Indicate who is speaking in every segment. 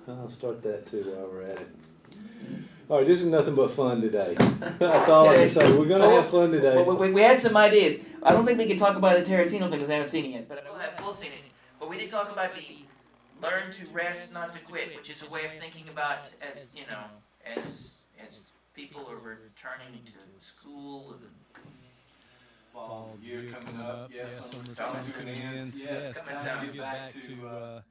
Speaker 1: I'll start that too while we're at it. All right, this is nothing but fun today. That's all I can say. We're going to have fun today.
Speaker 2: We had some ideas. I don't think we can talk about the Tarantino thing because I haven't seen it yet, but we'll see it. But we did talk about the learn to rest, not to quit, which is a way of thinking about as, you know, as people are returning to school and
Speaker 1: Fall year coming up. Yes, summer's coming in.
Speaker 2: Yes,
Speaker 1: Time to get back to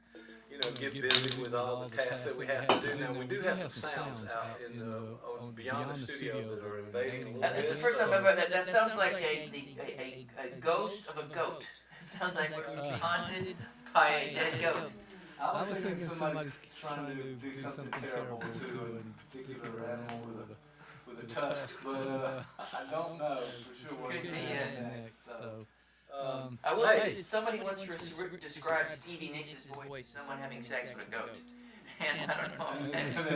Speaker 1: get busy with all the tasks that we have to do. Now, we do have some sounds out in the beyond the studio that are invading a little bit.
Speaker 2: It's the first time I've ever, that sounds like a ghost of a goat. It sounds like we're haunted by a dead goat.
Speaker 1: I was thinking somebody's trying to do something terrible to a particular animal with a tusk, but I don't know for sure what's going to happen next. So,
Speaker 2: I will say, somebody once described Stevie Nicks' voice as someone having sex with a goat. And I don't know if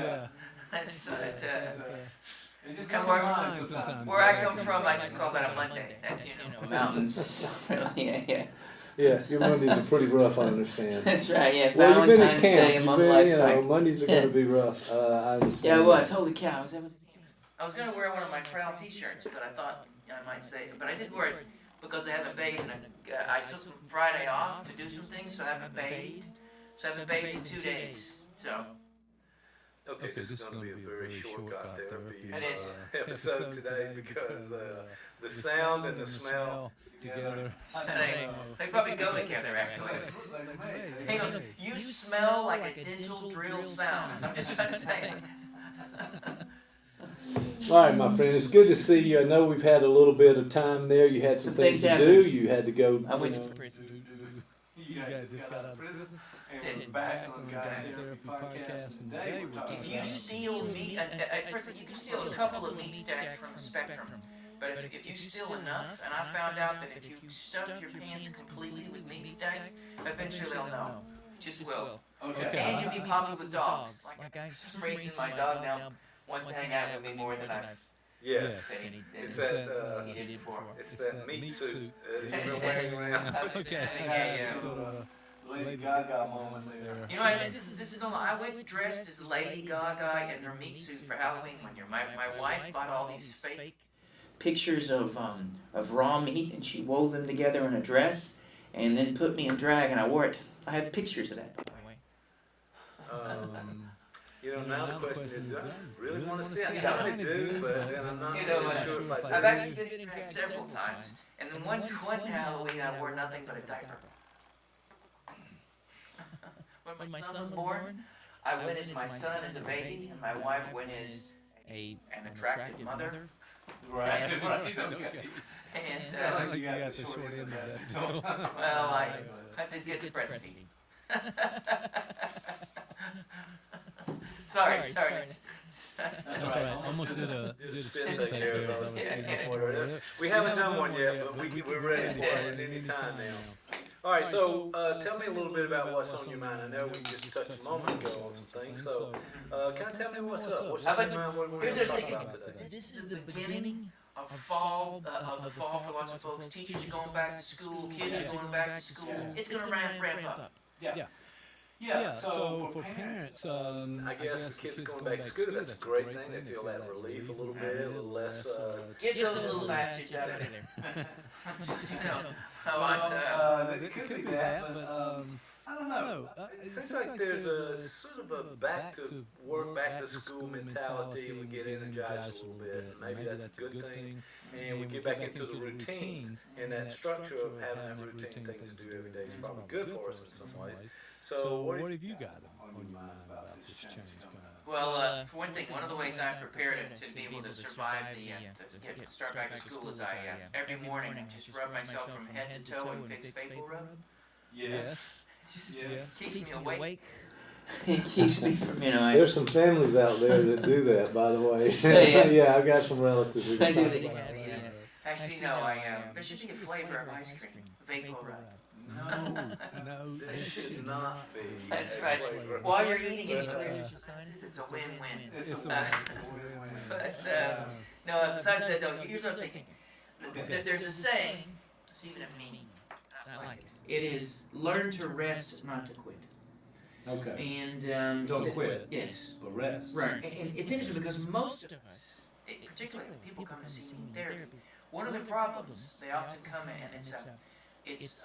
Speaker 2: that's
Speaker 1: it just comes to mind sometimes.
Speaker 2: Where I come from, I just call that a Monday. That's, mountains. Really,
Speaker 1: Yeah, your Mondays are pretty rough, I understand.
Speaker 2: That's right, yeah.
Speaker 1: Well,
Speaker 2: Valentine's
Speaker 1: you've been at camp.
Speaker 2: Day among lifestyle.
Speaker 1: Mondays are going to be rough. I understand.
Speaker 2: Yeah, it was. Holy cow. I was going to wear one of my Proud t-shirts, but I thought I might say it. But I didn't wear it because I haven't bathed. And I took Friday off to do some things, so I haven't bathed. So I haven't bathed in 2 days. So.
Speaker 1: Okay, this is going to be a very short got therapy
Speaker 2: episode
Speaker 1: today because the sound and the smell together.
Speaker 2: They probably go together, actually. Hey, look, you smell like a dental drill sound. I'm just trying to say.
Speaker 1: All right, my friend, it's good to see you. I know we've had a little bit of time there. You had some things to do. You had to go.
Speaker 2: I went to prison.
Speaker 1: You guys just got out of prison. And we're back on Guy Therapy Podcast, and today we're talking
Speaker 2: If you steal meat, at first you can steal a couple of meat stacks from Spectrum, but if you steal enough, and I found out that if you stuff your pants completely with meat stacks, eventually they'll know. Just will.
Speaker 1: Okay.
Speaker 2: And you'll be popular with dogs. Like, for some reason, my dog now wants to hang out with me more than I've.
Speaker 1: Yes.
Speaker 2: It's
Speaker 1: that,
Speaker 2: he did it before.
Speaker 1: It's that meat suit that you've been wearing around.
Speaker 2: Okay.
Speaker 1: Lady Gaga moment there.
Speaker 2: You know, this is all. I went dressed as Lady Gaga in her meat suit for Halloween one year. My wife bought all these fake pictures of raw meat, and she wove them together in a dress, and then put me in drag, and I wore it. I have pictures of that, by the way.
Speaker 1: Now the question is, do I really want to see it? I kind of do, but then I'm not sure if I do.
Speaker 2: I've actually been in drag several times, and then one Halloween I wore nothing but a diaper. When my son was born, I went as my son as a baby, and my wife went as an attractive mother.
Speaker 1: Right, okay.
Speaker 2: And
Speaker 1: you got the short end of that.
Speaker 2: Well, I did get the breastfeeding. Sorry.
Speaker 3: That's right. Almost did a spin take there.
Speaker 1: We haven't done one yet, but we're ready for it at any time now. All right, so tell me a little bit about what's on your mind. I know we just touched a moment ago on some things, so kind of tell me what's up. What's on your mind? What we're going to talk about today?
Speaker 2: This is the beginning of fall, of the fall for lots of folks. Teachers are going back to school, kids are going back to school. It's going to ramp up.
Speaker 3: Yeah, so for parents,
Speaker 1: I guess the kids going back to school, that's a great thing. They feel that relief a little bit, a little less.
Speaker 2: Get those little bastards out of there.
Speaker 1: It could be that, but I don't know. It seems like there's a sort of a back to work, back to school mentality, and we get energized a little bit. Maybe that's a good thing, and we get back into the routines, and that structure of having that routine things to do every day is probably good for us in some ways. So what have you got on your mind about this change coming up?
Speaker 2: Well, for one thing, one of the ways I prepare to be able to survive to start back to school is I every morning just rub myself from head to toe in Vicks Vapor Rub.
Speaker 1: Yes.
Speaker 2: It just keeps me awake. It keeps me from,
Speaker 1: There's some families out there that do that, by the way. Yeah, I've got some relatives who do that.
Speaker 2: Actually, no, there should be a flavor of ice cream. Vapor Rub.
Speaker 1: No, there should not be.
Speaker 2: That's right. While you're eating it, it's a win-win.
Speaker 1: It's a win-win.
Speaker 2: But, no, besides that, though, here's what I'm thinking. There's a saying, it's even a meaning. I like it. It is, learn to rest, not to quit.
Speaker 1: Okay.
Speaker 2: And
Speaker 1: Don't quit.
Speaker 2: Yes.
Speaker 1: But rest.
Speaker 2: Right. And it's interesting because most of us, particularly when people come to see me in therapy, one of the problems they often come in, and it's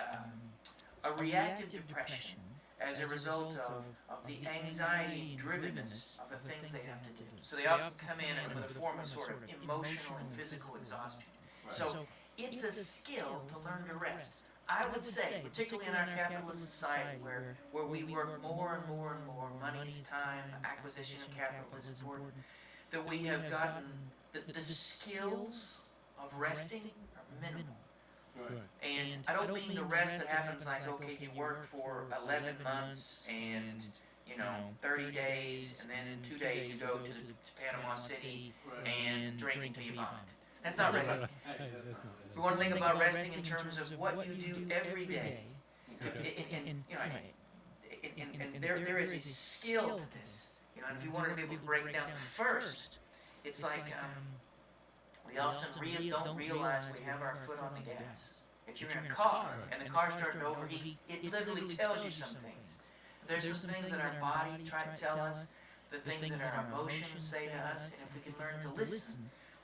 Speaker 2: a reactive depression as a result of the anxiety and drivenness of the things they have to do. So they often come in with a form of sort of emotional and physical exhaustion. So it's a skill to learn to rest. I would say, particularly in our capitalist society where we work more and more and more, money is time, acquisition of capital is important, that we have gotten the skills of resting are minimal.
Speaker 1: Right.
Speaker 2: And I don't mean the rest that happens like, okay, you work for 11 months and, 30 days, and then in 2 days you go to Panama City and drink until you vomit. That's not resting. We want to think about resting in terms of what you do every day. And there is a skill to this. And if you wanted to be able to break it down first, it's like we often don't realize we have our foot on the gas. If you're in a car and the car's starting to overheat, it literally tells you some things. There's some things that our body try to tell us, the things that our emotions say to us, and if we can learn to listen,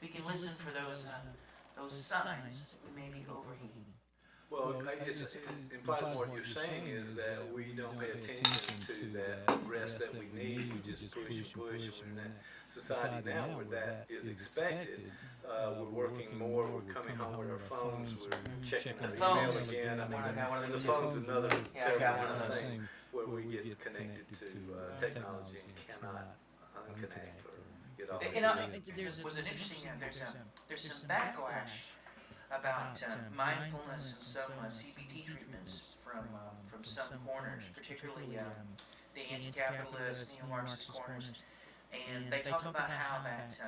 Speaker 2: we can listen for those signs that we may be overheating.
Speaker 1: Well, it implies what you're saying is that we don't pay attention to that rest that we need. We just push and push. And in that society now where that is expected, we're working more, we're coming home with our phones, we're checking our email again. I mean, the phone's another terrible thing where we get connected to technology and cannot unconnect or get off.
Speaker 2: Was an interesting, there's some backlash about mindfulness and some CBT treatments from some corners, particularly the anti-capitalist, neo-Marxist corners, and they talk about how that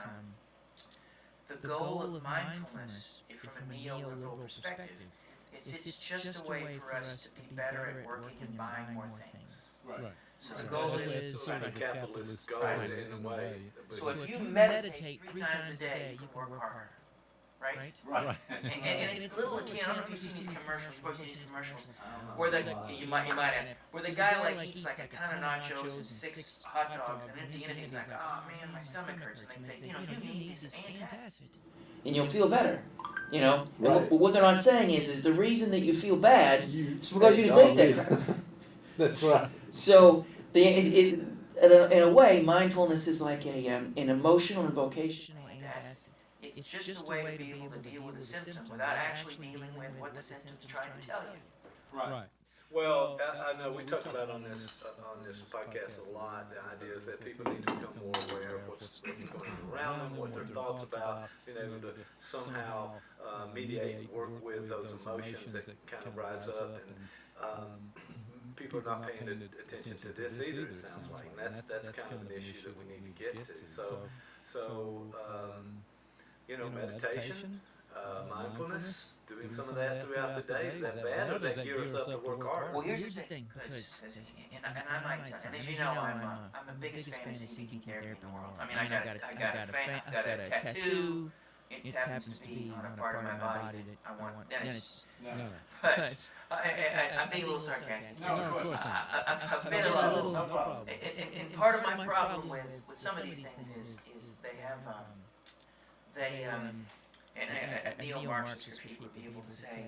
Speaker 2: the goal of mindfulness, from a neoliberal perspective, it's just a way for us to be better at working and buying more things.
Speaker 1: Right.
Speaker 2: So the goal is
Speaker 1: to sort of a capitalist goal in a way.
Speaker 2: So if you meditate 3 times a day, you can work harder. Right? And it's a little akin, I don't know if you've seen these commercials, you've probably seen these commercials, where you might have, where the guy eats like a ton of nachos and 6 hot dogs, and at the end he's like, oh man, my stomach hurts, and they say, you need this antacid. And you'll feel better, Right. What they're not saying is the reason that you feel bad is because you take that.
Speaker 1: That's right.
Speaker 2: So, in a way, mindfulness is like an emotional and vocational antacid. It's just a way to be able to deal with a symptom without actually dealing with what the symptom's trying to tell you.
Speaker 1: Right. Well, I know we talked about on this podcast a lot, the idea is that people need to become more aware of what's going around them, what their thoughts about, being able to somehow mediate, work with those emotions that kind of rise up, and people are not paying attention to this either, it sounds like, and that's kind of an issue that we need to get to. So meditation, mindfulness, doing some of that throughout the day, is that bad, or does that gear us up to work harder?
Speaker 2: Well, here's the thing, and I might, and as you know, I'm the biggest fan of CBT therapy in the world. I mean, I've got a tattoo. It happens to be on a part of my body that I want. But I'm being a little sarcastic.
Speaker 1: No, of course not.
Speaker 2: I've been a little. No problem. And part of my problem with some of these things is they have and neo-Marxist people would be able to say,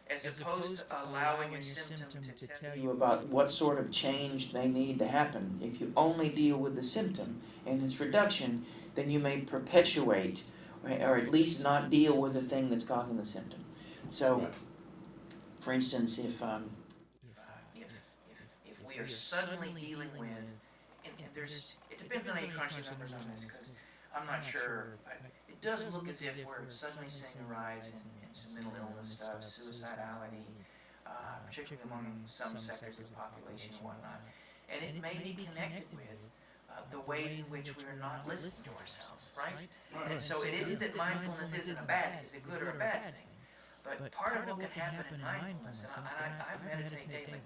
Speaker 2: as opposed to allowing your symptom to tell you about what sort of change may need to happen, if you only deal with the symptom and its reduction, then you may perpetuate or at least not deal with the thing that's causing the symptom. So, for instance, if we are suddenly dealing with, and it depends on how you crunch the numbers on this, because I'm not sure. It does look as if we're suddenly seeing a rise in some mental illness stuff, suicidality, particularly among some sectors of the population and whatnot. And it may be connected with the ways in which we are not listening to ourselves, right? And so it isn't that mindfulness isn't a good or a bad thing. But part of what can happen in mindfulness, and I meditate daily,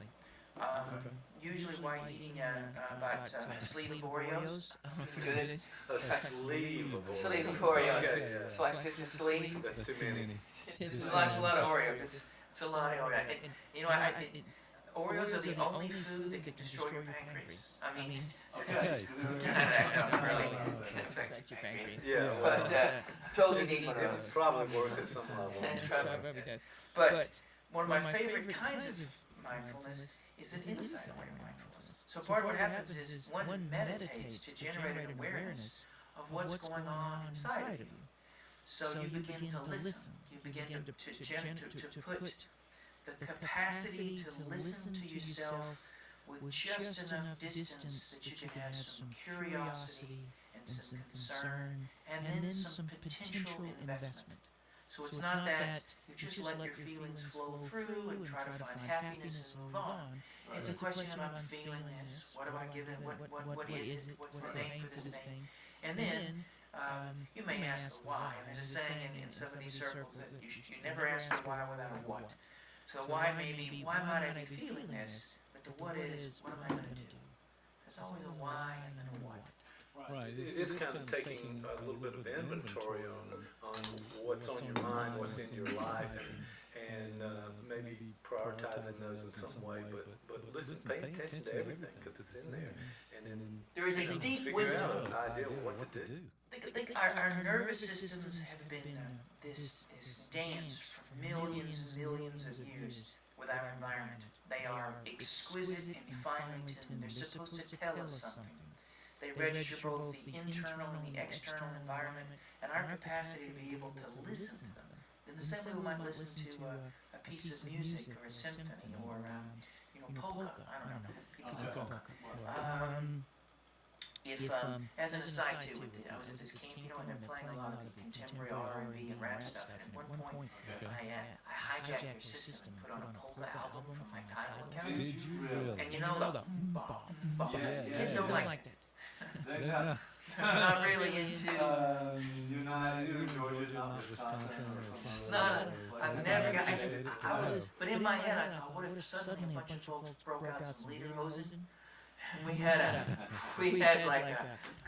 Speaker 2: usually while eating about a sleeve of Oreos.
Speaker 1: A sleeve of Oreos.
Speaker 2: Sleeve of Oreos.
Speaker 1: Okay, yeah.
Speaker 2: It's like just a sleeve.
Speaker 1: That's too many.
Speaker 2: It's a lot of Oreos. It's a lot of Oreos. And, Oreos are the only food that can destroy your pancreas. I mean,
Speaker 3: Okay.
Speaker 2: don't really affect your pancreas.
Speaker 1: Yeah,
Speaker 2: But told you to eat those.
Speaker 1: it's probably worth it some level.
Speaker 2: But one of my favorite kinds of mindfulness is an insight-oriented mindfulness. So part of what happens is one meditates to generate an awareness of what's going on inside of you. So you begin to listen. You begin to put the capacity to listen to yourself with just enough distance that you can have some curiosity and some concern and then some potential investment. So it's not that you just let your feelings flow through and try to find happiness and move on. It's a question of I'm feeling this. What do I give it? What is it? What's the name for this thing? And then you may ask why. There's a saying in some of these circles that you never ask the why without a what. So why might I be feeling this? But the what is, what am I going to do? There's always a why and then a what.
Speaker 3: Right.
Speaker 1: It's kind of taking a little bit of inventory on what's on your mind, what's in your life, and maybe prioritizing those in some way. But listen, pay attention to everything because it's in there, and then
Speaker 2: there is a deep
Speaker 1: figure
Speaker 2: wisdom.
Speaker 1: out an idea of what to do.
Speaker 2: Think our nervous systems have been this dance for millions and millions of years with our environment. They are exquisite and finely tuned. They're supposed to tell us something. They register both the internal and the external environment and our capacity to be able to listen to them. In the same way we might listen to a piece of music or a symphony or polka. I don't know. People do polka. As an aside too, I was at this camp, and they're playing a lot of the contemporary R&B and rap stuff. And at one point, I hijacked their system and put on a polka album from my title account.
Speaker 3: Did you really?
Speaker 2: And the bop. Kids don't like that. Not really into.
Speaker 1: You're in Georgia, not Wisconsin, or something.
Speaker 2: No, I've never got. I was, but in my head, I thought, what if suddenly a bunch of folks broke out some lederhosen? And we had like a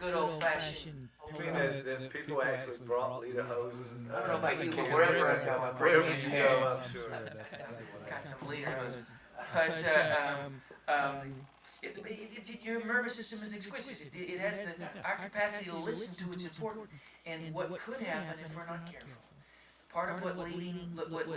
Speaker 2: good old fashioned.
Speaker 1: You mean that people actually brought lederhosen?
Speaker 2: I don't know about you, but wherever I go,
Speaker 1: wherever you go, I'm sure.
Speaker 2: Got some lederhosen. But your nervous system is exquisite. It has our capacity to listen to it's important, and what could happen if we're not careful. Part of what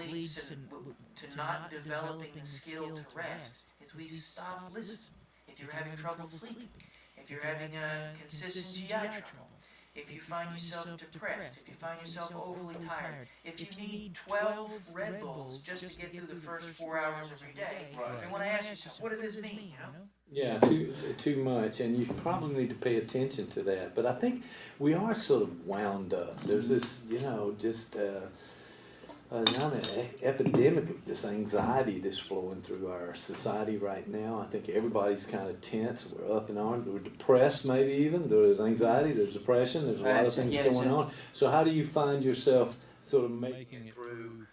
Speaker 2: leads to not developing the skill to rest is we stop listening. If you're having trouble sleeping, if you're having a consistent GI trouble, if you find yourself depressed, if you find yourself overly tired, if you need 12 Red Bulls just to get through the first 4 hours every day, you want to ask yourself, what does this mean,
Speaker 1: Yeah, too much, and you probably need to pay attention to that. But I think we are sort of wound up. There's this, just an epidemic of this anxiety that's flowing through our society right now. I think everybody's kind of tense. We're up in arms. We're depressed, maybe even. There's anxiety. There's depression. There's a lot of things going on. So how do you find yourself sort of making it through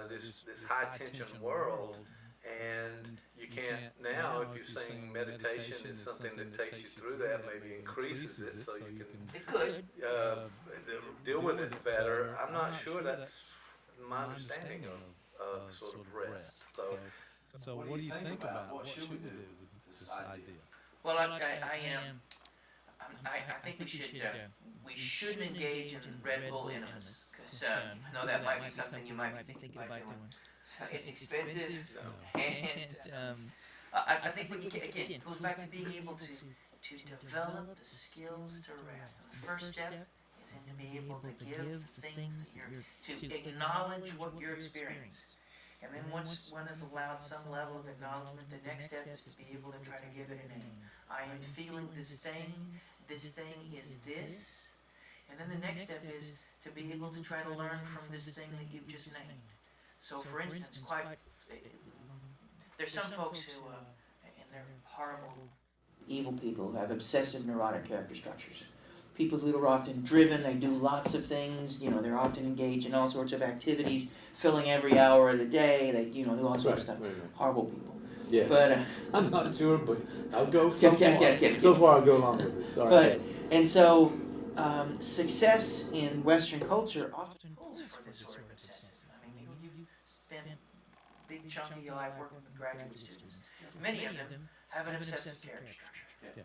Speaker 1: this high tension world? And you can't now, if you're saying meditation is something that takes you through that, maybe increases it so you can deal with it better. I'm not sure that's my understanding of sort of rest.
Speaker 3: So what do you think about what should we do with this idea?
Speaker 2: Well, I think we shouldn't engage in Red Bull enemas, because I know that might be something you might be thinking about doing. It's expensive, and I think again it goes back to being able to develop the skills to rest. And the first step is to be able to give things to acknowledge what you're experiencing. And then once one has allowed some level of acknowledgement, the next step is to be able to try to give it a name. I am feeling this thing is this. And then the next step is to be able to try to learn from this thing that you've just named. So for instance, there's some folks who, and they're horrible, evil people who have obsessive neurotic character structures. People who are often driven, they do lots of things, they're often engaged in all sorts of activities, filling every hour of the day, they do all sorts of stuff. Horrible people.
Speaker 1: Yes.
Speaker 2: But
Speaker 1: I'm not sure, but I'll go
Speaker 2: so
Speaker 1: far I'll go along with it. Sorry.
Speaker 2: And so success in Western culture often pulls for this sort of obsessive. I mean, you spend a big chunk of your life working with graduate students. many of them have an obsessive character structure.
Speaker 1: Yeah.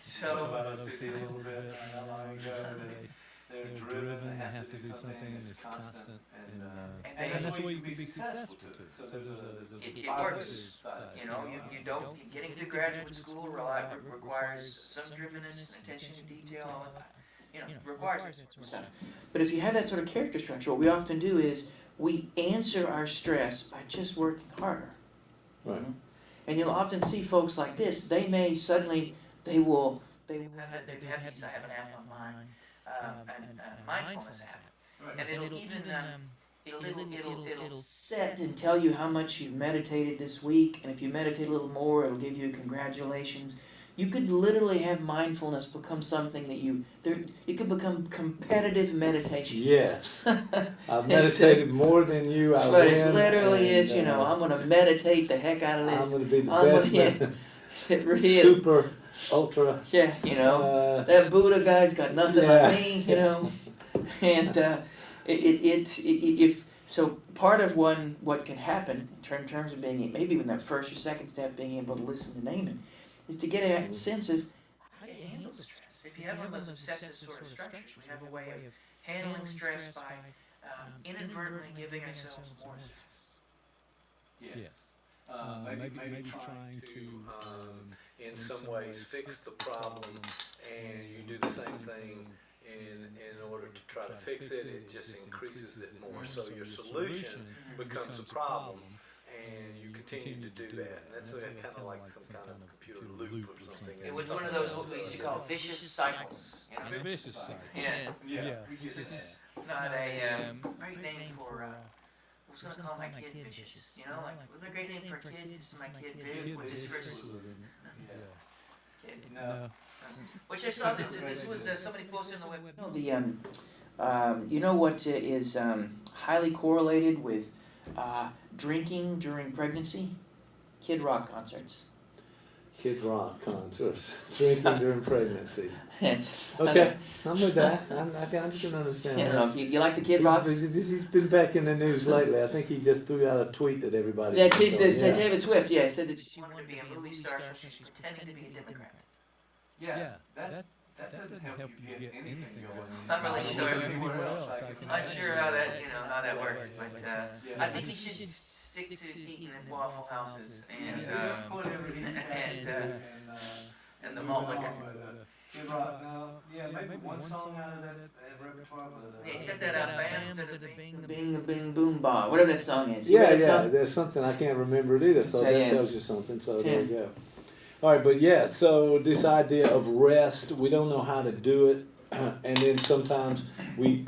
Speaker 2: So,
Speaker 1: about OCD a little bit, they're driven, they have to do something that's constant, and that's the way you can be successful too. So there's a
Speaker 2: it
Speaker 1: positive
Speaker 2: works.
Speaker 1: side.
Speaker 2: You know, you don't, getting through graduate school requires some drivenness and attention to detail, requires that sort of stuff. But if you have that sort of character structure, what we often do is we answer our stress by just working harder.
Speaker 1: Right.
Speaker 2: And you'll often see folks like this, they may suddenly, they've had these, I have an app on mine, mindfulness app.
Speaker 1: Right.
Speaker 2: And it'll set and tell you how much you've meditated this week, and if you meditate a little more, it'll give you congratulations. You could literally have mindfulness become something that you could become competitive meditation.
Speaker 1: Yes, I've meditated more than you.
Speaker 2: But it literally is, I'm going to meditate the heck out of this.
Speaker 1: I'm going to be the best man.
Speaker 2: It really
Speaker 1: Super, ultra.
Speaker 2: Yeah, that Buddha guy's got nothing on me, and if so, part of what can happen in terms of being maybe even that first or second step, being able to listen to Naaman, is to get a sense of how do you handle stress. If you have one of those obsessive sort of structures, we have a way of handling stress by inadvertently giving ourselves more stress.
Speaker 1: Yes. Maybe trying to, in some ways, fix the problem, and you do the same thing in order to try to fix it. It just increases it more. So your solution becomes a problem, and you continue to do that. And that's kind of like some kind of computer loop or something.
Speaker 2: It was one of those what we used to call vicious cycles.
Speaker 3: Vicious cycle.
Speaker 2: Yeah. Not a great name for. I was gonna call my kid vicious. Like a great name for a kid is my kid Viv, which is vicious.
Speaker 1: No.
Speaker 2: Which I saw this was somebody posted on the web. No, what is highly correlated with drinking during pregnancy? Kid Rock concerts.
Speaker 1: Kid Rock concerts. Drinking during pregnancy.
Speaker 2: It's
Speaker 1: Okay, I'm with that. I can understand that.
Speaker 2: If you like the Kid Rock.
Speaker 1: He's been back in the news lately. I think he just threw out a tweet that everybody.
Speaker 2: Yeah, David Swift. Yeah, said that she wanted to be a movie star, so she's pretending to be a Democrat.
Speaker 3: Yeah, that doesn't help you get anything going.
Speaker 2: Not really sure.
Speaker 3: I'm
Speaker 2: Not sure how that works, but I think he should stick to eating at Waffle Houses and the malt liquor.
Speaker 1: Kid Rock, no, maybe one song out of that repertoire.
Speaker 2: Yeah, he's got that bang, bing, boom, ba, whatever that song is.
Speaker 1: There's something I can't remember it either, so that tells you something. So there you go. All right, but so this idea of rest, we don't know how to do it, and then sometimes we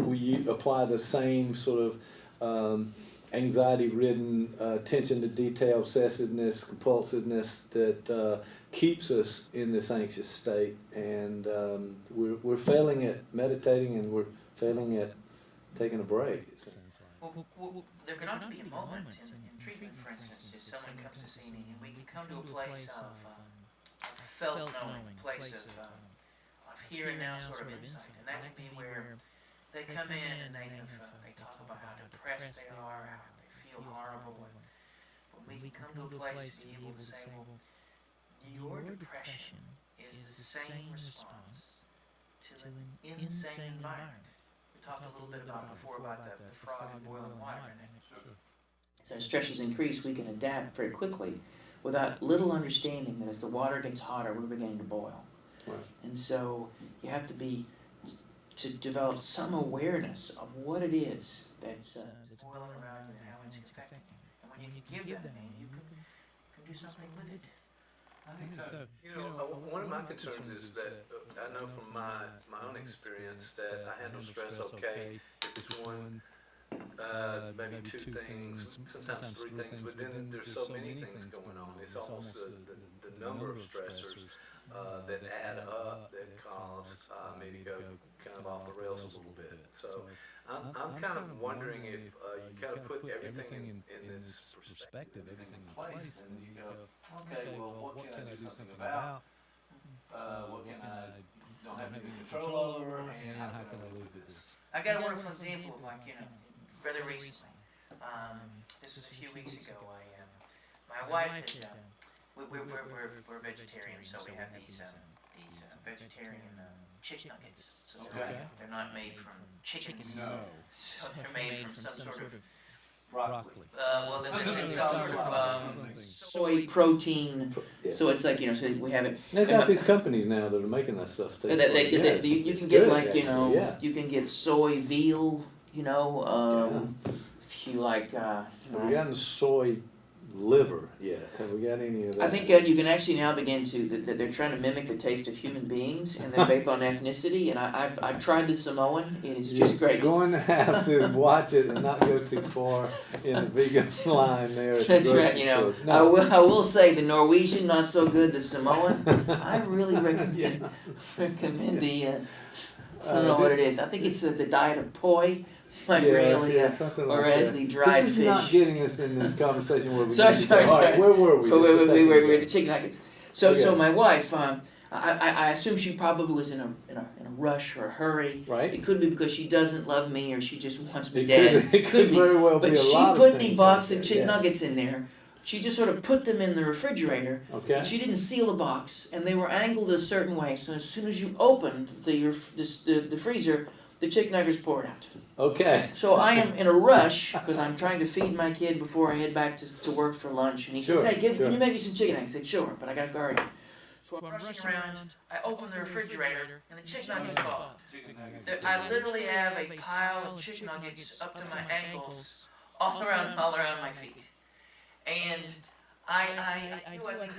Speaker 1: apply the same sort of anxiety-ridden attention to detail, obsessiveness, compulsiveness that keeps us in this anxious state, and we're failing at meditating, and we're failing at taking a break.
Speaker 2: Well, there can often be a moment in treatment, for instance, if someone comes to see me, and we can come to a place of felt knowing, place of here and now sort of insight, and that can be where they come in and they talk about how depressed they are, how they feel horrible, but we can come to a place to be able to say, well, your depression is the same response to an insane environment. We talked a little bit before about the frog in boiling water. So as stresses increase, we can adapt very quickly without little understanding that as the water gets hotter, we're beginning to boil.
Speaker 1: Right.
Speaker 2: And so you have to develop some awareness of what it is that's boiling around you and how it's affecting you. And when you can give that name, you can do something with it.
Speaker 1: I think so. One of my concerns is that I know from my own experience that I handle stress okay if it's one, maybe two things, sometimes three things, but then there's so many things going on. It's almost the number of stressors that add up that cause me to go kind of off the rails a little bit. So I'm kind of wondering if you kind of put everything in this perspective, everything in place, and you go, okay, well, what can I do something about? What can I don't have any control over, and how can I live this?
Speaker 2: I got a wonderful example of rather recently. This was a few weeks ago. My wife we're vegetarians, so we have these vegetarian chicken nuggets. So they're not made from chickens.
Speaker 1: No.
Speaker 2: So they're made from some sort of
Speaker 3: broccoli.
Speaker 2: well, it's some sort of soy protein.
Speaker 1: Yes.
Speaker 2: So it's like, you know, so we have it.
Speaker 1: They've got these companies now that are making that stuff.
Speaker 2: You can get like, you know, you can get soy veal, you know, if you like.
Speaker 1: Have we gotten soy liver yet? Have we got any of that?
Speaker 2: I think you can actually now begin to, that they're trying to mimic the taste of human beings, and they're based on ethnicity, and I've tried the Samoan, it is just great.
Speaker 1: You're going to have to watch it and not go too far in the vegan line there. At
Speaker 2: That's
Speaker 1: the
Speaker 2: right, you know,
Speaker 1: grocery store.
Speaker 2: I will say the Norwegian, not so good, the Samoan, I really recommend the, I don't know what it is, I think it's the diet of poi. Like really,
Speaker 1: something
Speaker 2: or
Speaker 1: like
Speaker 2: as
Speaker 1: that.
Speaker 2: the dried
Speaker 1: This is
Speaker 2: fish.
Speaker 1: not getting us in this conversation where we
Speaker 2: Sorry,
Speaker 1: need to go,
Speaker 2: sorry,
Speaker 1: all right,
Speaker 2: sorry.
Speaker 1: where were we?
Speaker 2: We
Speaker 1: just a second
Speaker 2: were
Speaker 1: ago?
Speaker 2: the chicken nuggets. So
Speaker 1: Okay.
Speaker 2: so my wife, I assume she probably was in a rush or a hurry.
Speaker 1: Right.
Speaker 2: It could be because she doesn't love me or she just wants me
Speaker 1: It
Speaker 2: dead.
Speaker 1: could very well be
Speaker 2: But
Speaker 1: a
Speaker 2: she
Speaker 1: lot
Speaker 2: put
Speaker 1: of
Speaker 2: the
Speaker 1: things
Speaker 2: box
Speaker 1: like
Speaker 2: of
Speaker 1: that,
Speaker 2: chicken
Speaker 1: yes.
Speaker 2: nuggets in there. She just sort of put them in the refrigerator.
Speaker 1: Okay.
Speaker 2: And she didn't seal the box, and they were angled a certain way. So as soon as you opened the freezer, the chicken nuggets poured out.
Speaker 1: Okay.
Speaker 2: So I am in a rush because I'm trying to feed my kid before I head back to work for lunch. And he says, "Hey, can you make me some chicken nuggets?" I said, "Sure, but I got to guard you." So I'm rushing around. I open the refrigerator, and the chicken nuggets fall. So I literally have a pile of chicken nuggets up to my ankles, all around my feet. And I do, I think,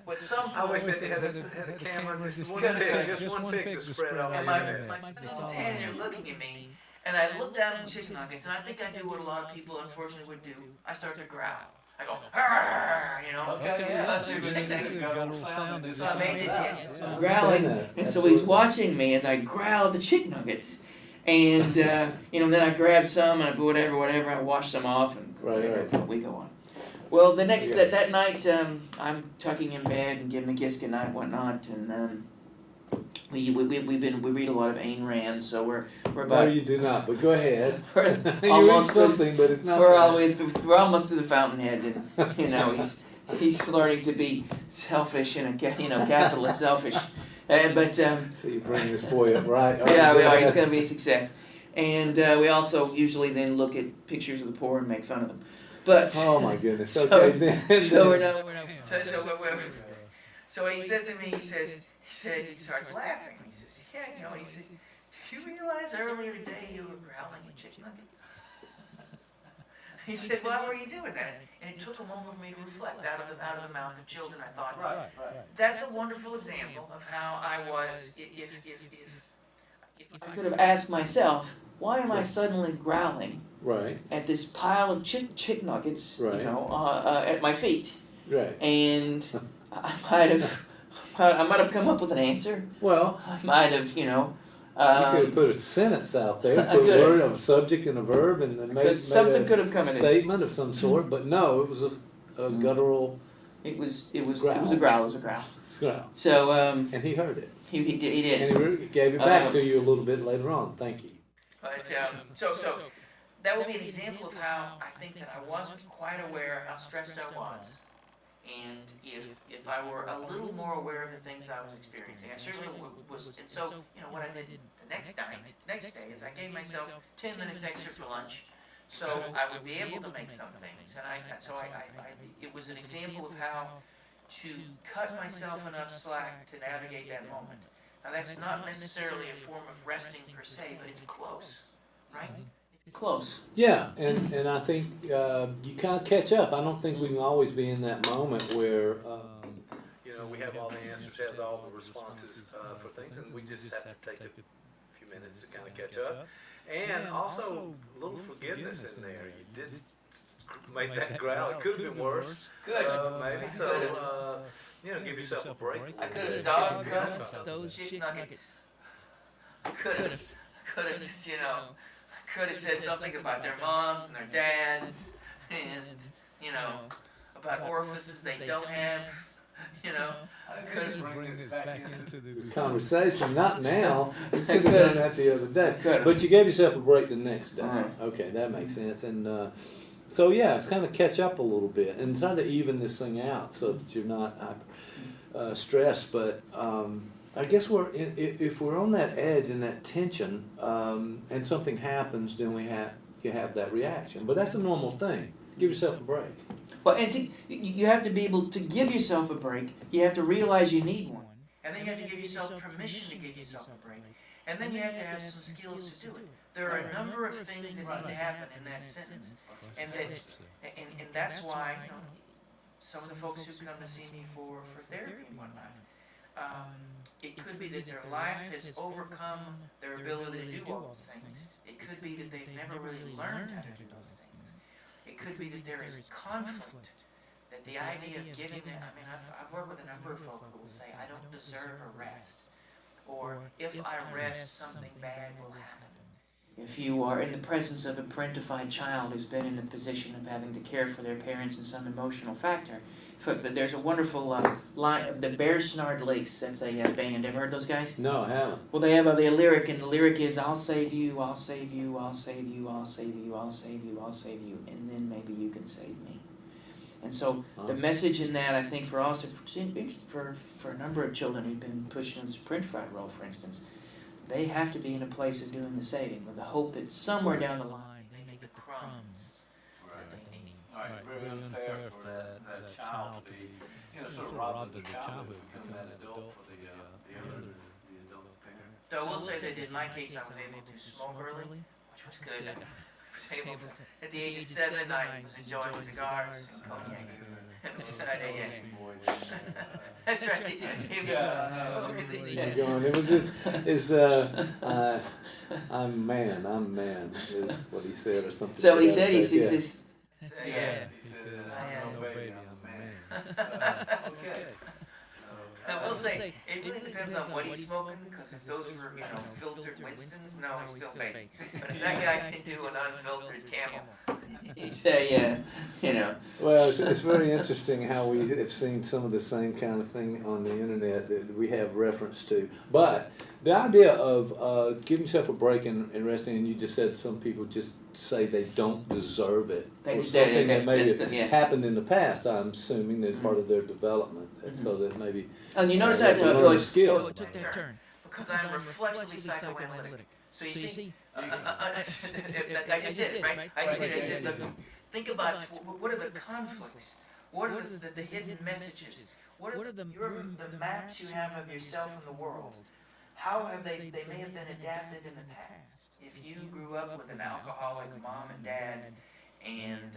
Speaker 2: what some
Speaker 1: I wish
Speaker 2: folks
Speaker 1: they had a camera, just one pic to spread out.
Speaker 2: and my son's standing there looking at me, and I look down at the chicken nuggets, and I think I do what a lot of people unfortunately would do. I start to growl. I go, "Arr," you know.
Speaker 1: Okay, yeah.
Speaker 2: That's
Speaker 3: This
Speaker 2: what
Speaker 3: is a guttural sound.
Speaker 2: So I made this,
Speaker 3: Yeah.
Speaker 2: growling,
Speaker 1: I've seen that.
Speaker 2: and so he's watching me as I growl the chicken nuggets. And, you know, then I grab some, and I put whatever, I wash them off, and
Speaker 1: Right.
Speaker 2: we go on. Well, the next,
Speaker 1: Yeah.
Speaker 2: that night, I'm tucking in bed and giving a kiss goodnight and whatnot, and, we read a lot of Ayn Rand, so we're
Speaker 1: No,
Speaker 2: about,
Speaker 1: you do not, but go ahead.
Speaker 2: we're
Speaker 1: You read
Speaker 2: almost
Speaker 1: something, but it's not.
Speaker 2: we're all the way through, we're almost to the fountainhead, and, you know, he's learning to be selfish and, capitalist selfish. But,
Speaker 1: So you bring this boy up right.
Speaker 2: yeah, we are. He's going to be a success. And we also usually then look at pictures of the poor and make fun of them. But
Speaker 1: Oh my goodness.
Speaker 2: So-
Speaker 1: Okay, then.
Speaker 2: so we're not. So he says to me, he starts laughing. He says, "Yeah, you know," he says, "Do you realize earlier today you were growling at chicken nuggets?" He said, "Why were you doing that?" And it took a moment for me to reflect. Out of the mouth of children, I thought,
Speaker 1: Right.
Speaker 2: that's a wonderful example of how I was. If I could have asked myself, why am I suddenly growling
Speaker 1: Right.
Speaker 2: at this pile of chick nuggets,
Speaker 1: Right.
Speaker 2: at my feet?
Speaker 1: Right.
Speaker 2: And I might have come up with an answer.
Speaker 1: Well,
Speaker 2: I might have,
Speaker 1: you could have put a sentence out there,
Speaker 2: I
Speaker 1: put a
Speaker 2: could've.
Speaker 1: word of a subject and a verb, and then made
Speaker 2: something
Speaker 1: a
Speaker 2: could have come in it.
Speaker 1: statement of some sort. But no, it was a guttural
Speaker 2: It was a
Speaker 1: Growl.
Speaker 2: growl.
Speaker 1: growl,
Speaker 2: So
Speaker 1: and he heard it,
Speaker 2: he did.
Speaker 1: and he gave it back to you a little bit later on. Thank you.
Speaker 2: But so that would be an example of how I think that I wasn't quite aware how stressed I was, and if I were a little more aware of the things I was experiencing, I certainly was. And so what I did the next day is I gave myself 10 minutes extra for lunch, so I would be able to make some things, and it was an example of how to cut myself enough slack to navigate that moment. Now that's not necessarily a form of resting per se, but it's close, right? It's close.
Speaker 1: Yeah, and I think you kind of catch up. I don't think we can always be in that moment where we have all the answers, have all the responses for things, and we just have to take a few minutes to kind of catch up. And also a little forgiveness in there. You did make that growl. It could have been worse.
Speaker 2: Good.
Speaker 1: Maybe so. Give yourself a break.
Speaker 2: I could have dog cussed those chicken nuggets. I could have just, could have said something about their moms and their dads, and, about orifices they don't have, I could have.
Speaker 3: Bring this back into the
Speaker 1: Conversation, not now. You could have
Speaker 2: Could've.
Speaker 1: done that the other day.
Speaker 2: Could've.
Speaker 1: But you gave yourself a break the next day.
Speaker 2: Right.
Speaker 1: Okay, that makes sense. And So yeah, it's kind of catch up a little bit and try to even this thing out so that you're not stressed. But I guess if we're on that edge and that tension, and something happens, then you have that reaction. But that's a normal thing. Give yourself a break.
Speaker 2: Well, and see, you have to be able to give yourself a break. You have to realize you need one. And then you have to give yourself permission to give yourself a break. And then you have to have some skills to do it. There are a number of things that need to happen in that sentence. And that's why, you know, some of the folks who come to see me for therapy and whatnot, it could be that their life has overcome their ability to do all those things. It could be that they've never really learned how to do those things. It could be that there is conflict, that the idea of giving them, I mean, I've worked with a number of folks who will say, I don't deserve a rest, or if I rest, something bad will happen. If you are in the presence of a parentified child who's been in a position of having to care for their parents in some emotional factor, there's a wonderful line of the Bearsnard Lakes. That's a band. Ever heard those guys?
Speaker 1: No, I haven't.
Speaker 2: Well, they have a lyric, and the lyric is, I'll save you, I'll save you, I'll save you, I'll save you, I'll save you, I'll save you, and then maybe you can save me. And so the message in that, I think, for us, for a number of children who've been pushed into this parentified role, for instance, they have to be in a place of doing the saving with the hope that somewhere down the line they make the crumbs that they need.
Speaker 1: Right, very unfair for that child to be, sort of robbed of their childhood, becoming that adult for the adult parent.
Speaker 2: So I will say that in my case, I was able to smoke early, which was good. I was able to, at the age of 7, I was enjoying cigars and cognac. That's right.
Speaker 1: It was just, I'm man, is what he said or something.
Speaker 2: So what he said, he says,
Speaker 1: yeah. He said, I'm no baby, I'm a man. Okay.
Speaker 2: I will say, it really depends on what he's smoking, because if those were, filtered Winstons, no, he's still baby. But if that guy can do an unfiltered Camel, he's
Speaker 1: Well, it's very interesting how we have seen some of the same kind of thing on the internet that we have reference to. But the idea of giving yourself a break and resting, and you just said some people just say they don't deserve it. Or something that maybe happened in the past, I'm assuming, that's part of their development. So that maybe...
Speaker 2: And you notice that
Speaker 1: skill.
Speaker 2: Took that turn. Because I'm reflexively psychoanalytic. So you see, I just did it, right? I said, look, think about what are the conflicts? What are the hidden messages? What are the maps you have of yourself in the world? How have they may have been adapted in the past. If you grew up with an alcoholic mom and dad, and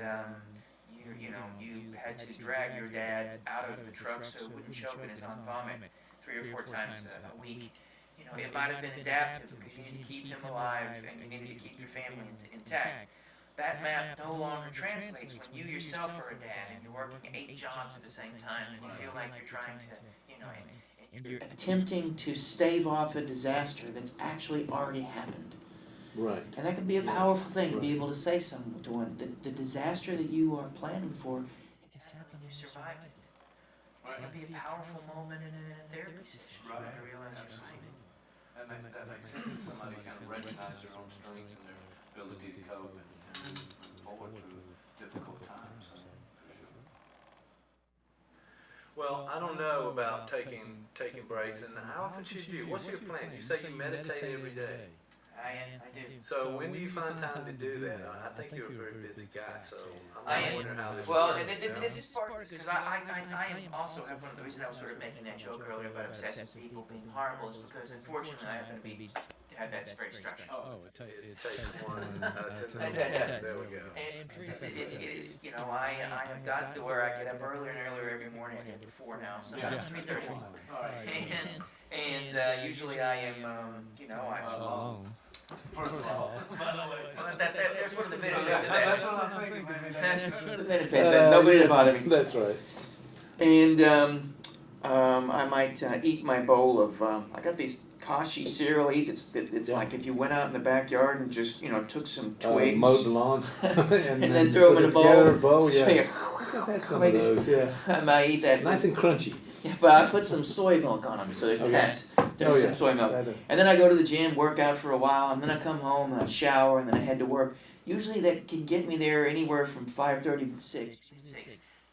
Speaker 2: you had to drag your dad out of the truck so he wouldn't choke in his own vomit 3 or 4 times a week, it might have been adapted because you needed to keep him alive and you needed to keep your family intact. That map no longer translates when you yourself are a dad and you're working 8 jobs at the same time and you feel like you're trying to, and you're attempting to stave off a disaster that's actually already happened.
Speaker 1: Right.
Speaker 2: And that can be a powerful thing to be able to say to one, the disaster that you are planning for has happened, you survived it. Right. It can be a powerful moment in a therapy session.
Speaker 1: Right.
Speaker 2: To realize you're fighting.
Speaker 1: That makes sense to somebody kind of recognize their own strengths and their ability to cope and move forward through difficult times. For sure. Well, I don't know about taking breaks, and how often should you? What's your plan? You say you meditate every day.
Speaker 2: I do.
Speaker 1: So when do you find time to do that? I think you're a very busy guy, so
Speaker 2: I'm
Speaker 1: wondering how this
Speaker 2: works.
Speaker 1: Well,
Speaker 2: this is part because I also have one of the reasons I was sort of making that joke earlier about obsessive people being horrible is because unfortunately I happen to have that very structure.
Speaker 1: Oh, it takes one to know. There we go.
Speaker 2: And it is, I have gotten to where I get up earlier and earlier every morning. I get up at 4 now, sometimes 3:30. And usually I am, I'm alone.
Speaker 1: First of all,
Speaker 2: there's one of the benefits of that.
Speaker 1: That's what I'm thinking, maybe.
Speaker 2: That's one of the benefits. Nobody to bother me.
Speaker 1: That's right.
Speaker 2: And I might eat my bowl of, I got these Kashi cereal eat. It's like if you went out in the backyard and just, took some twigs.
Speaker 1: Mowed the lawn.
Speaker 2: and then threw them in a bowl.
Speaker 1: Yeah. I've had some of those, yeah.
Speaker 2: I might eat that.
Speaker 1: Nice and crunchy.
Speaker 2: Yeah, but I put some soy milk on them, so there's that. There's some soy milk. And then I go to the gym, work out for a while, and then I come home and I shower, and then I head to work. usually that can get me there anywhere from 5:30 to 6.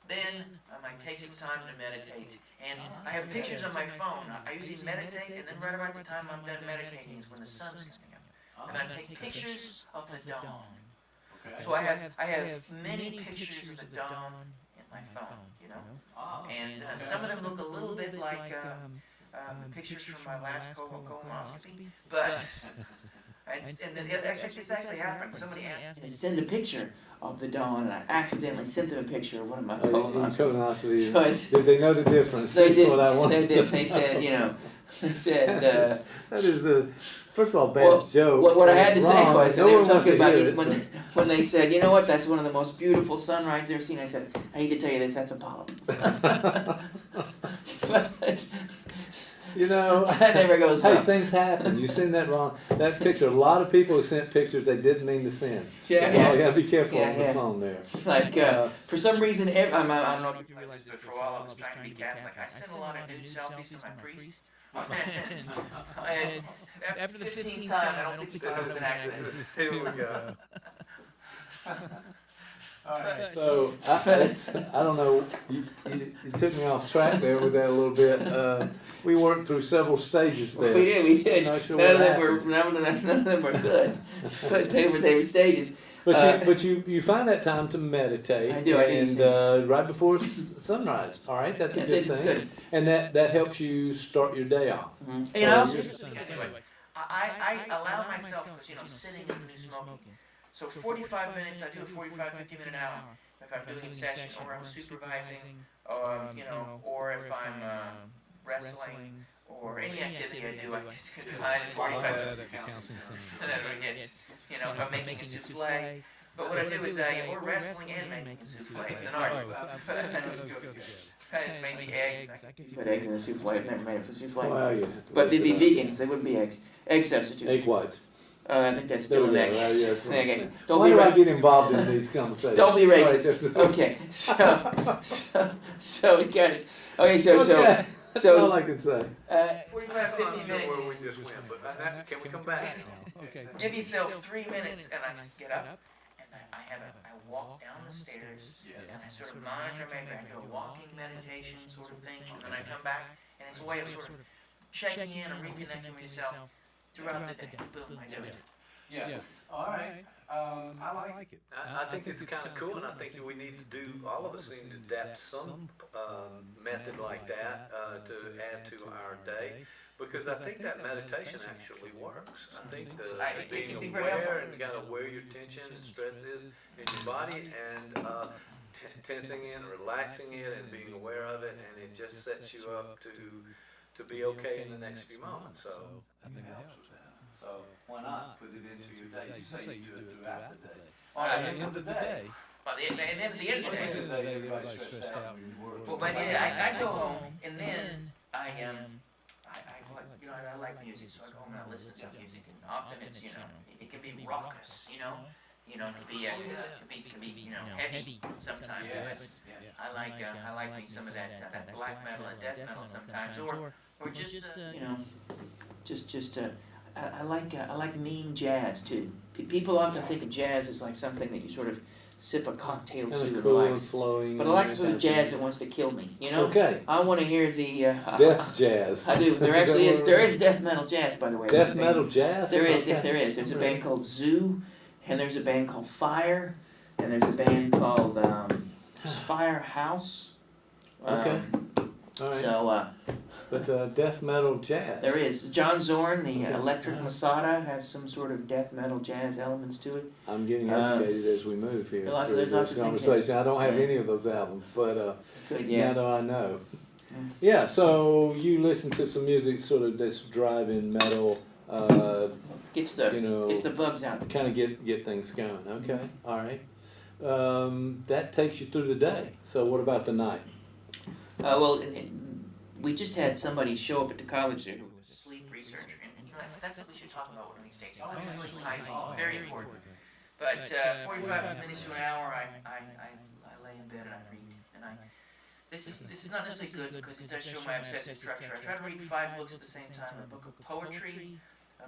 Speaker 2: Then I might take some time to meditate. And I have pictures on my phone. I usually meditate, and then right about the time I'm done meditating is when the sun's coming up. And I take pictures of the dawn. So I have many pictures of the dawn in my phone, you know. And some of them look a little bit like the pictures from my last colonoscopy, but it's actually happened. Somebody asked me to send a picture of the dawn, and I accidentally sent them a picture of one of my colonoscopies.
Speaker 4: So did they know the difference?
Speaker 2: They did.
Speaker 4: What I wanted.
Speaker 2: They said, you know, they said.
Speaker 4: That is a first of all bad joke.
Speaker 2: What I had to say was, they were talking about
Speaker 4: it.
Speaker 2: when they said, you know what, that's one of the most beautiful sunrises I've ever seen. I said, I hate to tell you this, that's Apollo.
Speaker 4: You know,
Speaker 2: that never goes well.
Speaker 4: Hey, things happen. You send that wrong. That picture. A lot of people have sent pictures they didn't mean to send.
Speaker 2: Yeah,
Speaker 4: so you gotta be careful on the phone there.
Speaker 2: Like for some reason, I don't know if you realize this, but for a while I was trying to be Catholic. I sent a lot of nude selfies to my priest. And after the 15th time, I don't think it was an accident.
Speaker 1: Here we go.
Speaker 4: Alright, so I don't know, you took me off track there with that a little bit. We worked through several stages there.
Speaker 2: We did.
Speaker 4: Not sure
Speaker 2: none of them were good, but they were stages.
Speaker 4: But you find that time to meditate.
Speaker 2: I do.
Speaker 4: And right before sunrise. All right, that's a good thing.
Speaker 2: Good.
Speaker 4: And that helps you start your day off.
Speaker 2: Mm-hmm. And I allow myself, because sitting is the new smoking. So 45 minutes, I do a 45, 50 minute hour. If I'm doing a session, or I'm supervising, or if I'm wrestling, or any activity I do, I just can find 45 minutes. If I'm making a souffle. But what I do is or wrestling and making a souffle. It's an art. Maybe eggs. I could put eggs in a souffle. I've never made it for souffle.
Speaker 4: Well, yeah.
Speaker 2: But they'd be vegans. They wouldn't be eggs. Egg substitute.
Speaker 4: Egg whites.
Speaker 2: I think that's still an egg.
Speaker 4: Yeah, Why do I get involved in these conversations?
Speaker 2: Don't be racist. Okay, so we got it. Okay, so
Speaker 4: that's all I can say.
Speaker 2: 45, 50 minutes.
Speaker 1: Where we just went, but can we come back?
Speaker 3: Okay.
Speaker 2: Give yourself 3 minutes, and I get up, and I walk down the stairs, and I sort of monitor, maybe I do a walking meditation sort of thing, and then I come back, and it's a way of sort of checking in and reconnecting with yourself throughout the day. Boom, I do it.
Speaker 1: Yeah. All right. I like it. I think it's kind of cool, and I think we need to do. All of us need to adapt some method like that to add to our day, because I think that meditation actually works. I think being aware and kind of where your tension and stress is in your body, and tensing it, relaxing it, and being aware of it, and it just sets you up to be okay in the next few moments. So I think it helps with that. So why not put it into your day? You say you do it throughout the day. At the end of the day.
Speaker 2: And then at the end of the day,
Speaker 1: everybody's stressed out.
Speaker 2: well, by the end, I go home, and then I like music, so I go home and I listen to some music, and often it's it can be raucous, it can be heavy sometimes.
Speaker 1: Yes.
Speaker 2: I like some of that black metal and death metal sometimes, or just I like mean jazz too. People often think of jazz as like something that you sort of sip a cocktail to and
Speaker 4: cool
Speaker 2: relax.
Speaker 4: And flowing.
Speaker 2: But I like sort of jazz that wants to kill me.
Speaker 4: Okay.
Speaker 2: I want to hear the
Speaker 4: death jazz.
Speaker 2: I do. There actually is. There is death metal jazz, by the way.
Speaker 4: Death metal jazz.
Speaker 2: There is. There is. There's a band called Zoo, and there's a band called Fire, and there's a band called Firehouse.
Speaker 4: Okay. All right.
Speaker 2: So.
Speaker 4: But death metal jazz.
Speaker 2: There is. John Zorn, the Electric Masada, has some sort of death metal jazz elements to it.
Speaker 4: I'm getting educated as we move here
Speaker 2: there's
Speaker 4: through this conversation. I don't have any of those albums, but now that I know. Yeah, so you listen to some music sort of that's driving metal.
Speaker 2: Gets the bugs out.
Speaker 4: Kind of get things going. Okay, all right. That takes you through the day. So what about the night?
Speaker 2: We just had somebody show up at the college there who was a sleep researcher, and that's what we should talk about one of these days. Sleep hygiene, very important. But 45 minutes to an hour, I lay in bed and I read, and this is not necessarily good because it does show my obsessive structure. I try to read 5 books at the same time: a book of poetry,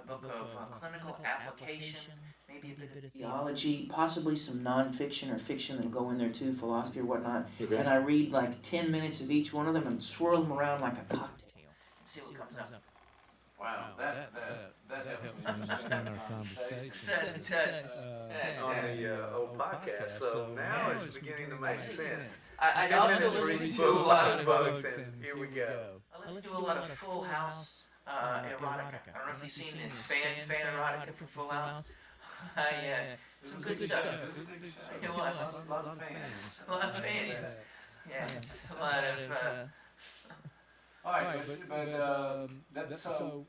Speaker 2: a book of clinical application, maybe a bit of theology, possibly some nonfiction or fiction that'll go in there too, philosophy or whatnot.
Speaker 4: Okay.
Speaker 2: And I read like 10 minutes of each one of them and swirl them around like a cocktail and see what comes up.
Speaker 1: Wow, that helps me understand our conversation.
Speaker 2: It does.
Speaker 1: On the old podcast, so now it's beginning to make sense.
Speaker 2: I
Speaker 1: 10
Speaker 2: also
Speaker 1: minutes for
Speaker 2: listen
Speaker 1: each
Speaker 2: to
Speaker 1: book,
Speaker 2: a lot of
Speaker 1: folks, and here we go.
Speaker 2: I listen to a lot of Full House erotica. I don't know if you've seen this fan erotica for Full House. Some good stuff. It was
Speaker 1: A lot of fans.
Speaker 2: a lot of fans. Yeah, a lot of.
Speaker 1: All right, so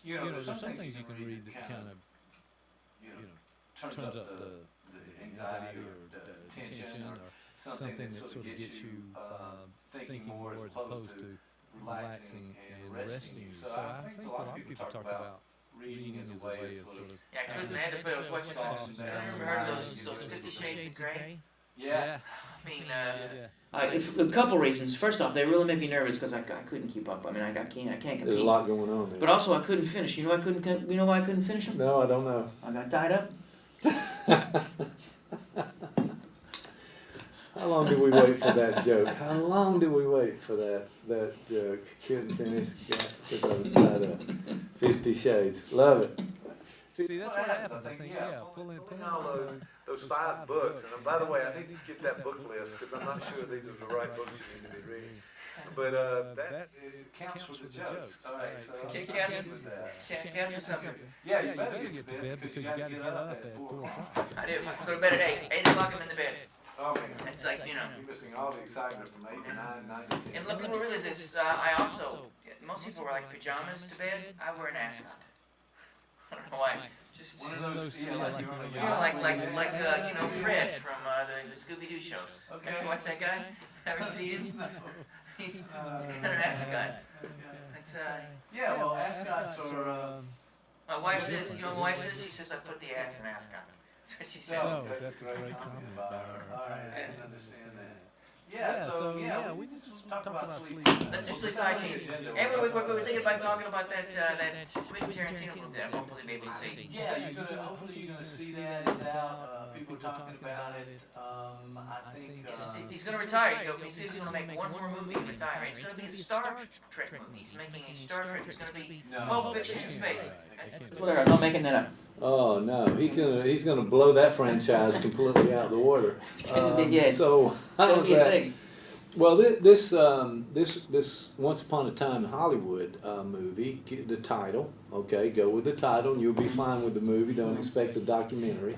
Speaker 1: you know, there's some things you can read that kind of turns up the anxiety or the tension or something that sort of gets you thinking more as opposed to relaxing and resting you. So I think a lot of people talk about reading as a way of sort of.
Speaker 2: Yeah, I couldn't have to put up what's called. I remember heard of those 50 Shades of Grey.
Speaker 1: Yeah.
Speaker 2: I mean, a couple reasons. First off, they really make me nervous because I couldn't keep up. I mean, I can't compete.
Speaker 4: There's a lot going on there.
Speaker 2: But also, I couldn't finish. You know why I couldn't finish them?
Speaker 4: No, I don't know.
Speaker 2: I got tied up.
Speaker 4: How long did we wait for that joke? How long did we wait for that joke? Couldn't finish because I was tied up. 50 Shades. Love it.
Speaker 3: See, that's what happens. I think, pulling
Speaker 1: all those 5 books. And by the way, I need to get that book list because I'm not sure these are the right books you need to be reading. But that counts for the jokes. All right, so
Speaker 2: Can't count for something.
Speaker 1: yeah, you better get to bed because you got to get up at 4 o'clock.
Speaker 2: I do. I go to bed at 8. 8 o'clock, I'm in the bed.
Speaker 1: Oh man,
Speaker 2: It's like,
Speaker 1: you're missing all the excitement from 8 to 9, 9 to 10.
Speaker 2: And look what it is. I also, most people wear like pajamas to bed. I wear an ascot. I don't know why. Just
Speaker 1: One of those,
Speaker 3: yeah,
Speaker 1: like
Speaker 3: like
Speaker 1: you're on a
Speaker 3: you
Speaker 1: yacht.
Speaker 2: like Fred from the Scooby-Doo shows.
Speaker 1: Okay.
Speaker 2: Ever watch that guy? Ever seen him? He's got an ascot. It's,
Speaker 1: Yeah, well, ascots are.
Speaker 2: my wife says, you know what my wife says? She says I put the ass in ascot. That's what she says.
Speaker 3: Oh, that's a great comment by her.
Speaker 1: All right, I can understand that. Yeah, we just talk about sleep.
Speaker 2: Let's do sleep hygiene. And we're thinking about talking about that Quentin Tarantino movie that I'm hopefully be able to see.
Speaker 1: Yeah, hopefully you're gonna see that. It's out. People are talking about it. I think.
Speaker 2: He's gonna retire. He says he's gonna make one more movie and retire. It's gonna be a Star Trek movie. He's making a Star Trek. It's gonna be Pulp Fiction in space. Whatever, I'm not making that up.
Speaker 4: Oh no, he's gonna blow that franchise completely out of the water.
Speaker 2: Yes.
Speaker 4: So
Speaker 2: It's gonna be a thing.
Speaker 4: Well, this Once Upon a Time in Hollywood movie, the title, okay, go with the title, and you'll be fine with the movie. Don't expect a documentary.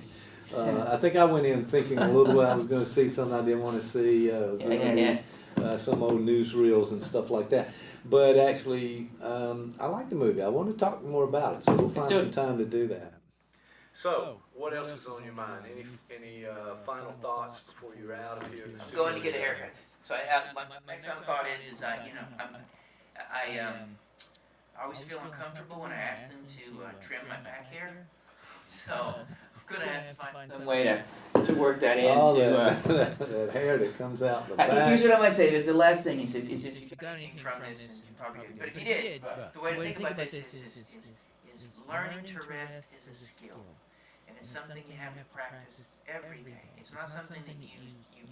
Speaker 4: I think I went in thinking a little bit I was going to see something I didn't want to see. Some old newsreels and stuff like that. But actually, I like the movie. I want to talk more about it, so we'll find some time to do that.
Speaker 1: So, what else is on your mind? Any final thoughts before you're out of here?
Speaker 2: I'm going to get a haircut. So my final thought is I always feel uncomfortable when I ask them to trim my back hair. So I'm gonna have to find some way to work that into.
Speaker 4: That hair that comes out the back.
Speaker 2: Here's what I might say. There's the last thing. Is if you got anything from this, you probably did. But if you did, the way to think about this is learning to rest is a skill. And it's something you have to practice every day. It's not something that you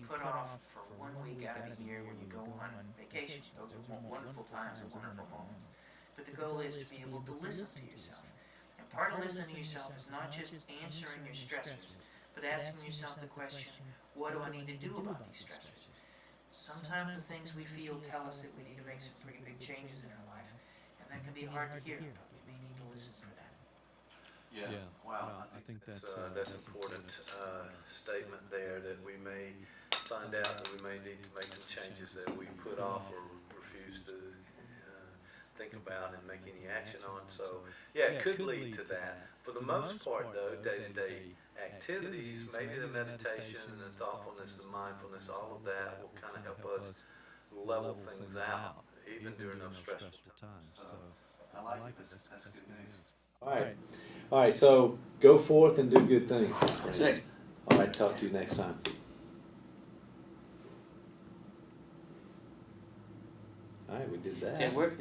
Speaker 2: put off for 1 week out of the year when you go on vacation. Those are wonderful times and wonderful moments. But the goal is to be able to listen to yourself. And part of listening to yourself is not just answering your stressors, but asking yourself the question, what do I need to do about these stressors? Sometimes the things we feel tell us that we need to make some pretty big changes in our life. And that can be hard to hear, but we may need to listen for that.
Speaker 1: Yeah. Wow.
Speaker 3: I think that's
Speaker 1: important statement there that we may find out that we may need to make some changes that we put off or refuse to think about and make any action on. So yeah, it could lead to that. For the most part though, day-to-day activities, maybe the meditation and the thoughtfulness, the mindfulness, all of that will kind of help us level things out, even during those stressful times. So I like this. That's good news.
Speaker 4: All right. So go forth and do good things.
Speaker 2: That's right.
Speaker 4: All right. Talk to you next time. All right, we did that.
Speaker 2: Did it work?